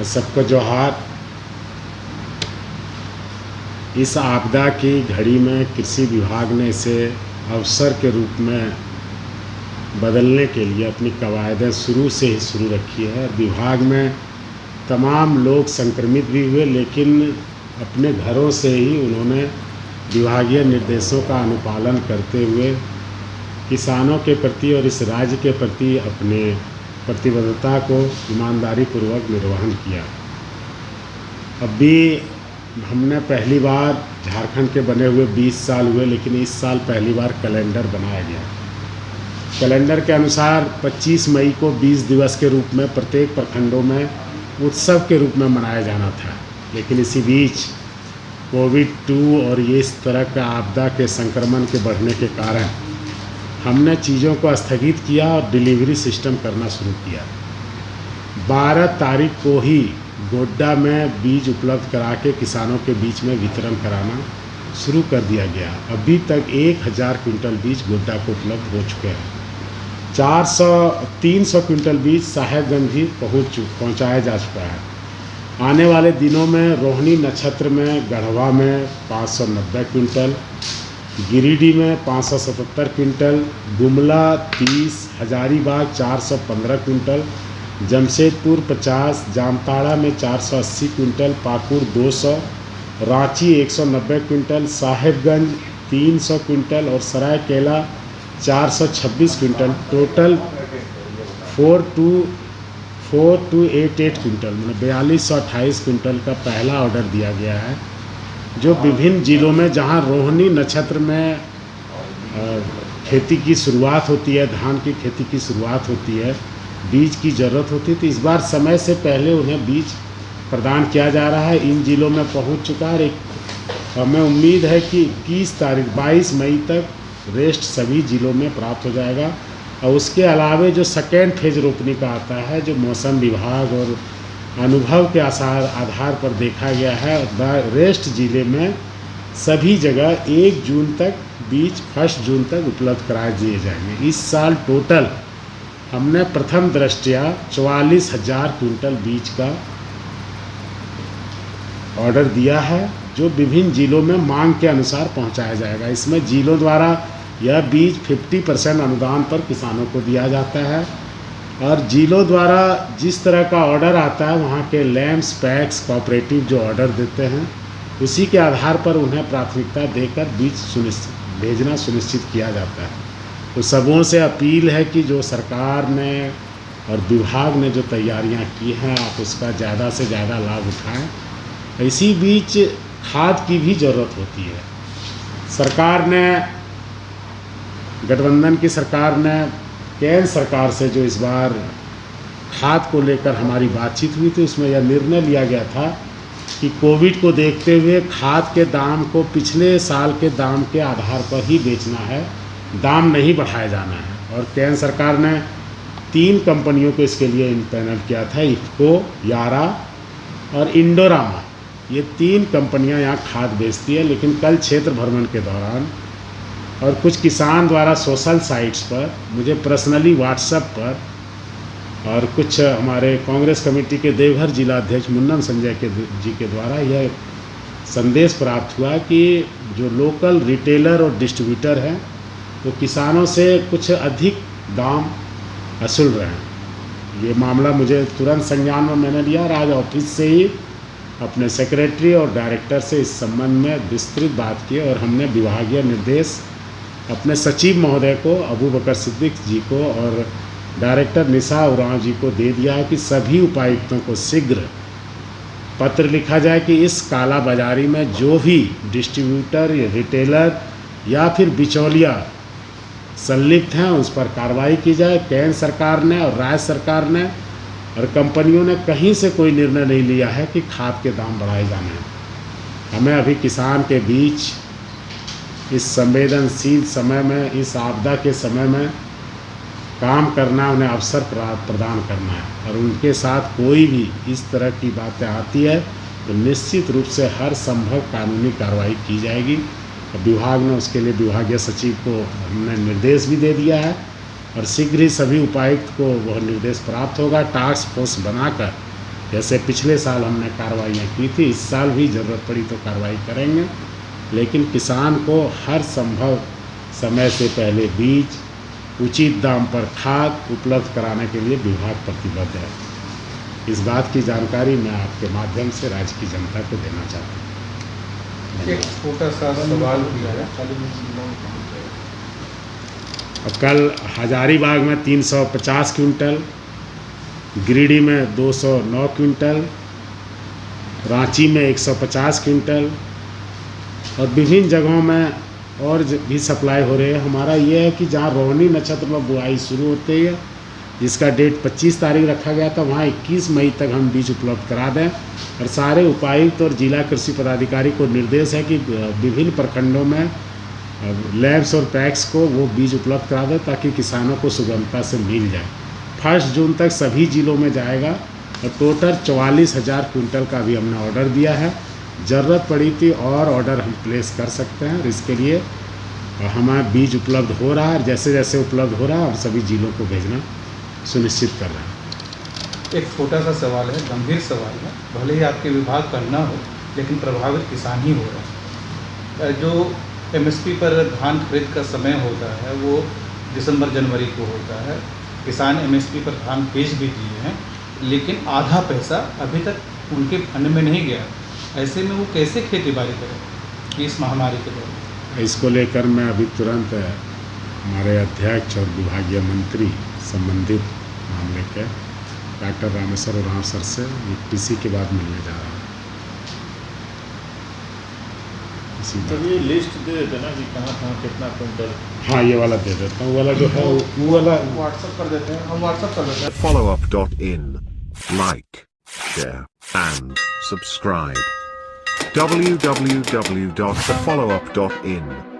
सबको जोहार। इस आपदा की घड़ी में कृषि विभाग ने इसे अवसर के रूप में बदलने के लिए अपनी कवायदें शुरू से ही शुरू रखी है। विभाग में तमाम लोग संक्रमित भी हुए, लेकिन अपने घरों से ही उन्होंने विभागीय निर्देशों का अनुपालन करते हुए किसानों के प्रति और इस राज्य के प्रति अपने प्रतिबद्धता को ईमानदारी पूर्वक निर्वहन किया। अभी हमने पहली बार झारखंड के बने हुए 20 साल हुए, लेकिन इस साल पहली बार कैलेंडर बनाया गया। कैलेंडर के अनुसार 25 मई को 20 दिवस के रूप में प्रत्येक प्रखंडों में उत्सव के रूप में मनाया जाना था, लेकिन इसी बीच कोविड-2 और ये इस तरह का आपदा के संक्रमण के बढ़ने के कारण हमने चीज़ों को स्थगित किया और डिलीवरी सिस्टम करना शुरू किया। 12 तारीख को ही गोड्डा में बीज उपलब्ध करा के किसानों के बीच में वितरण कराना शुरू कर दिया गया। अभी तक 1000 क्विंटल बीज गोड्डा को उपलब्ध हो चुके हैं। 300 क्विंटल बीज साहेबगंज भी पहुंचाया जा चुका है। आने वाले दिनों में रोहिणी नक्षत्र में गढ़वा में 590 क्विंटल, गिरिडीह में 577 क्विंटल, गुमला 30, हजारीबाग 415 क्विंटल, जमशेदपुर 50, जामताड़ा में 480 quintal, Pakur 200, Ranchi 190 quintal, Sahebganj 300 quintal और सरायकेला 426 क्विंटल। टोटल 4288 क्विंटल, मतलब 4228 क्विंटल का पहला ऑर्डर दिया गया है, जो विभिन्न जिलों में जहां रोहिणी नक्षत्र में खेती की शुरुआत होती है, धान की खेती की शुरुआत होती है, बीज की ज़रूरत होती है, तो इस बार समय से पहले उन्हें बीज प्रदान किया जा रहा है। इन जिलों में पहुंच चुका है। हमें उम्मीद है कि 22 मई तक रेस्ट सभी जिलों में प्राप्त हो जाएगा। और उसके अलावे जो सेकेंड फेज रोपनी का आता है, जो मौसम विभाग और अनुभव के आधार पर देखा गया है, रेस्ट ज़िले में सभी जगह 1 जून तक बीज 1 जून तक उपलब्ध करा दिए जाएंगे। इस साल टोटल हमने प्रथम दृष्टया 44,000 क्विंटल बीज का ऑर्डर दिया है, जो विभिन्न जिलों में मांग के अनुसार पहुंचाया जाएगा। इसमें जिलों द्वारा यह बीज 50% अनुदान पर किसानों को दिया जाता है, और जिलों द्वारा जिस तरह का ऑर्डर आता है, वहाँ के लैम्स पैक्स कोऑपरेटिव जो ऑर्डर देते हैं, उसी के आधार पर उन्हें प्राथमिकता देकर बीज भेजना सुनिश्चित किया जाता है। तो सबों से अपील है कि जो सरकार ने और विभाग ने जो तैयारियां की हैं, आप उसका ज़्यादा से ज़्यादा लाभ उठाएं। इसी बीच खाद की भी ज़रूरत होती है। सरकार ने, गठबंधन की सरकार ने केंद्र सरकार से जो इस बार खाद को लेकर हमारी बातचीत हुई थी, उसमें यह निर्णय लिया गया था कि कोविड को देखते हुए खाद के दाम को पिछले साल के दाम के आधार पर ही बेचना है, दाम नहीं बढ़ाया जाना है। और केंद्र सरकार ने 3 कंपनियों को इसके लिए इम्पैनल किया था, इफ्को, यारा और इंडोरामा। ये 3 कंपनियां यहाँ खाद बेचती है। लेकिन कल क्षेत्र भ्रमण के दौरान और कुछ किसान द्वारा सोशल साइट्स पर मुझे पर्सनली व्हाट्सएप पर और कुछ हमारे कांग्रेस कमेटी के देवघर जिला अध्यक्ष मुन्नम संजय जी के द्वारा यह संदेश प्राप्त हुआ कि जो लोकल रिटेलर और डिस्ट्रीब्यूटर हैं, वो किसानों से कुछ अधिक दाम वसूल रहे हैं। ये मामला मुझे तुरंत संज्ञान में मैंने लिया और आज ऑफिस से ही अपने सेक्रेटरी और डायरेक्टर से इस संबंध में विस्तृत बात की, और हमने विभागीय निर्देश अपने सचिव महोदय को, अबू बकर सिद्दीक जी को और डायरेक्टर निशा उरांव जी को दे दिया है कि सभी उपायुक्तों को शीघ्र पत्र लिखा जाए कि इस काला बाजारी में जो भी डिस्ट्रीब्यूटर या रिटेलर या फिर बिचौलिया संलिप्त हैं, उस पर कार्रवाई की जाए। केंद्र सरकार ने और राज्य सरकार ने और कंपनियों ने कहीं से कोई निर्णय नहीं लिया है कि खाद के दाम बढ़ाए जाने हैं। हमें अभी किसान के बीच इस संवेदनशील समय में, इस आपदा के समय में काम करना, उन्हें अवसर प्रदान करना है। और उनके साथ कोई भी इस तरह की बातें आती है तो निश्चित रूप से हर संभव कानूनी कार्रवाई की जाएगी। विभाग ने उसके लिए विभागीय सचिव को हमने निर्देश भी दे दिया है, और शीघ्र ही सभी उपायुक्त को वह निर्देश प्राप्त होगा। टास्क फोर्स बनाकर जैसे पिछले साल हमने कार्रवाइयाँ की थी, इस साल भी ज़रूरत पड़ी तो कार्रवाई करेंगे, लेकिन किसान को हर संभव समय से पहले बीज, उचित दाम पर खाद उपलब्ध कराने के लिए विभाग प्रतिबद्ध है। इस बात की जानकारी मैं आपके माध्यम से राज्य की जनता को देना चाहता हूँ। एक छोटा सा सवाल भी है। कल हजारीबाग में 350 क्विंटल, गिरिडीह में 209 क्विंटल, रांची में 150 क्विंटल और विभिन्न जगहों में और भी सप्लाई हो रही है। हमारा ये है कि जहाँ रोहिणी नक्षत्र में बुआई शुरू होती है, जिसका डेट 25 तारीख रखा गया था, वहाँ 21 मई तक हम बीज उपलब्ध करा दें। और सारे उपायुक्त और जिला कृषि पदाधिकारी को निर्देश है कि विभिन्न प्रखंडों में लैब्स और पैक्स को वो बीज उपलब्ध करा दें ताकि किसानों को सुगमता से मिल जाए। 1 जून तक सभी ज़िलों में जाएगा और टोटल 44,000 क्विंटल का भी हमने ऑर्डर दिया है। ज़रूरत पड़ी थी और ऑर्डर हम प्लेस कर सकते हैं और इसके लिए हमारा बीज उपलब्ध हो रहा है और जैसे जैसे उपलब्ध हो रहा है और सभी ज़िलों को भेजना सुनिश्चित कर रहा है। एक छोटा सा सवाल है, गंभीर सवाल है, भले ही आपके विभाग का ना हो, लेकिन प्रभावित किसान ही हो रहा है। जो एमएसपी पर धान खरीद का समय होता है वो दिसंबर जनवरी को होता है। किसान एमएसपी पर धान बेच भी दिए हैं, लेकिन आधा पैसा अभी तक उनके फंड में नहीं गया। ऐसे में वो कैसे खेती बाड़ी करें इस महामारी के दौरान? इसको लेकर मैं अभी तुरंत हमारे अध्यक्ष और विभागीय मंत्री संबंधित मामले के डॉक्टर रामेश्वर उरांव सर से पीसी के बाद मिलने जा रहा हूँ। तो ये लिस्ट दे देते ना कि कहाँ कितना क्विंटल। हाँ, ये वाला दे देता हूँ, वाला जो है वो वाला व्हाट्सएप कर देते हैं, हम व्हाट्सएप कर देते हैं। Followup.in. Like, share, and subscribe. www.thefollowup.in